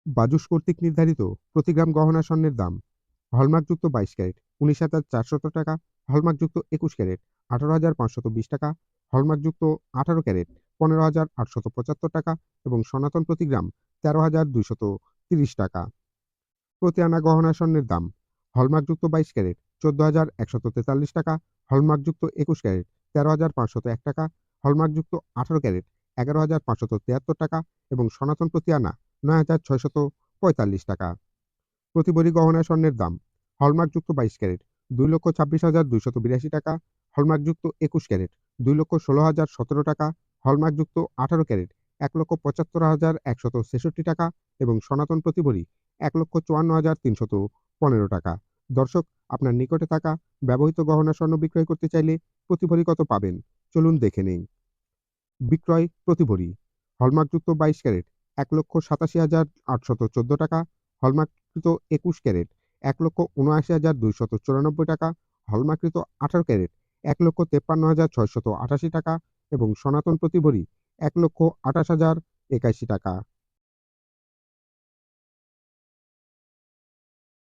বাজুস কর্তৃক নির্ধারিত প্রতি গ্রাম গহনা স্বর্ণের দাম: হলমার্কযুক্ত ২২ ক্যারেট ১৯,৪০০ টাকা, হলমার্কযুক্ত ২১ ক্যারেট ১৮,৫২০ টাকা, হলমার্কযুক্ত ১৮ ক্যারেট ১৫,৮৭৫ টাকা এবং সনাতন প্রতি গ্রাম ১৩,২৩০ টাকা। প্রতি আনা গহনা স্বর্ণের দাম: হলমার্কযুক্ত ২২ ক্যারেট ১৪,১৪৩ টাকা, হলমার্কযুক্ত ২১ ক্যারেট ১৩,৫০১ টাকা, হলমার্কযুক্ত ১৮ ক্যারেট ১১,৫৭৩ টাকা এবং সনাতন প্রতি আনা ৯,৬৪৫ টাকা। প্রতি ভরি গহনা স্বর্ণের দাম: হলমার্কযুক্ত ২২ ক্যারেট ২,২৬,২৮২ টাকা, হলমার্কযুক্ত ২১ ক্যারেট ২,১৬,০১৭ টাকা, হলমার্কযুক্ত ১৮ ক্যারেট ১,৭৫,১৬৬ টাকা এবং সনাতন প্রতি ভরি ১,৫৪,৩১৫ টাকা। দর্শক, আপনার নিকটে থাকা ব্যবহৃত গহনা স্বর্ণ বিক্রয় করতে চাইলে প্রতি ভরি কত পাবেন? চলুন দেখে নেই। বিক্রয় প্রতি ভরি: হলমার্কযুক্ত ২২ ক্যারেট ১,৮৭,৮১৪ টাকা, হলমার্ককৃত ২১ ক্যারেট ১,৭৯,২৯৪ টাকা, হলমার্ককৃত ১৮ ক্যারেট ১,৫৩,৬৮৮ টাকা এবং সনাতন প্রতি ভরি ১,২৮,০৮১ টাকা।